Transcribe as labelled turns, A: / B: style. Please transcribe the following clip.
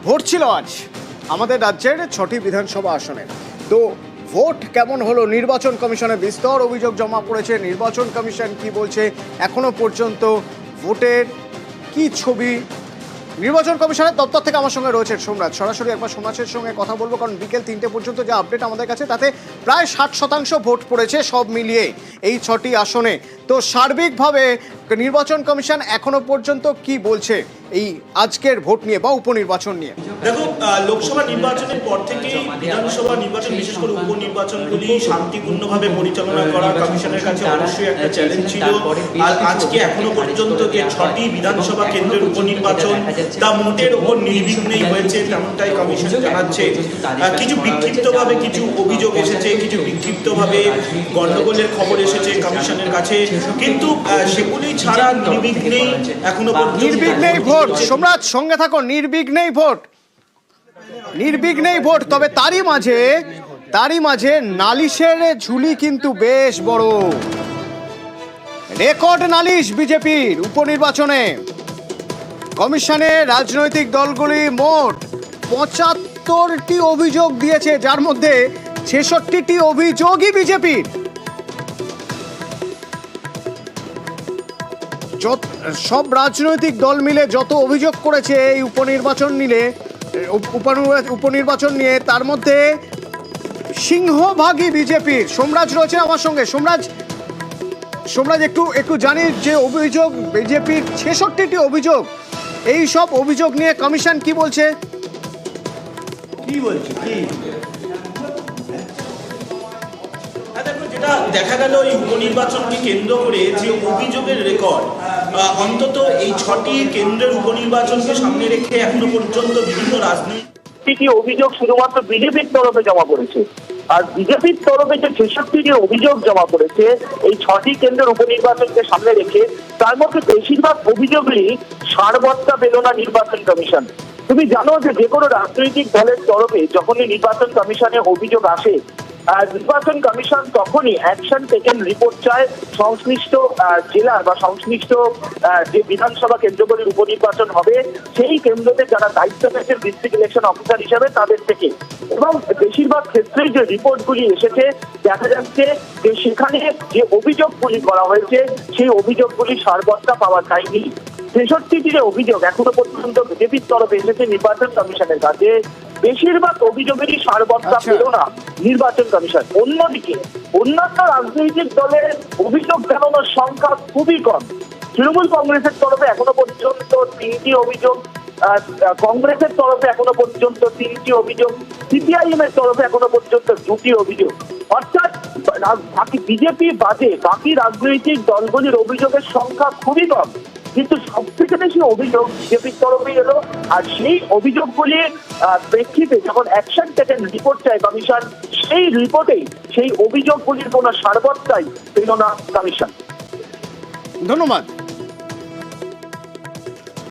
A: Vote ছিল আজ আমাদের রাজ্যের 6টি বিধানসভা আসনে। তো ভোট কেমন হলো? নির্বাচন কমিশনে বিস্তর অভিযোগ জমা পড়েছে। নির্বাচন কমিশন কি বলছে এখনো পর্যন্ত, ভোটের কি ছবি? নির্বাচন কমিশনের দপ্তর থেকে আমার সঙ্গে রয়েছে সোমরাজ। সরাসরি একবার সোমরাজের সঙ্গে কথা বলবো, কারণ বিকেল 3টে পর্যন্ত যে আপডেট আমাদের কাছে তাতে প্রায় 60% ভোট পড়েছে সব মিলিয়ে এই 6টি আসনে। তো সার্বিকভাবে নির্বাচন কমিশন এখনো পর্যন্ত কি বলছে এই আজকের ভোট নিয়ে বা উপনির্বাচন নিয়ে?
B: দেখো, লোকসভা নির্বাচনের পর থেকেই বিধানসভা নির্বাচন, বিশেষ করে উপনির্বাচনগুলি শান্তিপূর্ণভাবে পরিচালনা করা কমিশনের কাছে অবশ্যই একটা চ্যালেঞ্জ ছিল। আর আজকে এখনো পর্যন্ত যে 6টি বিধানসভা কেন্দ্রের উপনির্বাচন তা মোটের ওপর নির্বিঘ্নেই হয়েছে, তেমনটাই কমিশন জানাচ্ছে। কিছু বিক্ষিপ্তভাবে কিছু অভিযোগ এসেছে, কিছু বিক্ষিপ্তভাবে গণ্ডগোলের খবর এসেছে কমিশনের কাছে, কিন্তু সেগুলি ছাড়া নির্বিঘ্নেই এখনো পর্যন্ত
A: নির্বিঘ্নেই ভোট। সোমরাজ সঙ্গে থাকো। নির্বিঘ্নেই ভোট, নির্বিঘ্নেই ভোট। তবে তারই মাঝে নালিশের ঝুলি কিন্তু বেশ বড়। রেকর্ড নালিশ বিজেপির উপনির্বাচনে। কমিশনে রাজনৈতিক দলগুলি মোট 75টি অভিযোগ দিয়েছে, যার মধ্যে 66টি অভিযোগই বিজেপির। সব রাজনৈতিক দল মিলে যত অভিযোগ করেছে এই উপনির্বাচন নিয়ে, তার মধ্যে সিংহভাগই বিজেপির। সোমরাজ রয়েছে আমার সঙ্গে। সোমরাজ একটু জানি যে অভিযোগ বিজেপির 66টি অভিযোগ, এই সব অভিযোগ নিয়ে কমিশন কি বলছে?
B: যেটা দেখা গেল এই উপনির্বাচনকে কেন্দ্র করে যে অভিযোগের রেকর্ড, অন্তত এই 6টি কেন্দ্রের উপনির্বাচনকে সামনে রেখে এখনো পর্যন্ত বিভিন্ন রাজনৈতিক
C: অভিযোগ শুধুমাত্র বিজেপির তরফে জমা পড়েছে। আর বিজেপির তরফে যে 66টি অভিযোগ জমা পড়েছে এই 6টি কেন্দ্রের উপনির্বাচনকে সামনে রেখে, তার মধ্যে বেশিরভাগ অভিযোগই সারবত্তা পেল না নির্বাচন কমিশন। তুমি জানো যে কোনো রাজনৈতিক দলের তরফে যখনই নির্বাচন কমিশনে অভিযোগ আসে, নির্বাচন কমিশন তখনই অ্যাকশন টেকেন রিপোর্ট চায় সংশ্লিষ্ট জেলার বা সংশ্লিষ্ট যে বিধানসভা কেন্দ্রগুলির উপনির্বাচন হবে সেই কেন্দ্রতে যারা দায়িত্ব পেয়েছেন ডিস্ট্রিক্ট ইলেকশন অফিসার হিসেবে তাদের থেকে। এবং বেশিরভাগ ক্ষেত্রেই যে রিপোর্টগুলি এসেছে দেখা যাচ্ছে যে সেখানে যে অভিযোগগুলি করা হয়েছে সেই অভিযোগগুলি সারবত্তা পাওয়া যায়নি। 66টি যে অভিযোগ এখনো পর্যন্ত বিজেপির তরফে এসেছে নির্বাচন কমিশনের কাছে, বেশিরভাগ অভিযোগেরই সারবত্তা পেল না নির্বাচন কমিশন। অন্যদিকে অন্যান্য রাজনৈতিক দলের অভিযোগ জানানোর সংখ্যা খুবই কম। তৃণমূল কংগ্রেসের তরফে এখনো পর্যন্ত 3টি অভিযোগ, কংগ্রেসের তরফে এখনো পর্যন্ত 3টি অভিযোগ, সিপিআইএম এর তরফে এখনো পর্যন্ত 2টি অভিযোগ। অর্থাৎ বাকি বিজেপি বাদে বাকি রাজনৈতিক দলগুলির অভিযোগের সংখ্যা খুবই কম, কিন্তু সব থেকে বেশি অভিযোগ বিজেপির তরফে এলো। আর সেই অভিযোগগুলির প্রেক্ষিতে যখন অ্যাকশন টেকেন রিপোর্ট চায় কমিশন, সেই রিপোর্টেই সেই অভিযোগগুলির কোনো সারবত্তাই পেল না কমিশন।
A: ধন্যবাদ।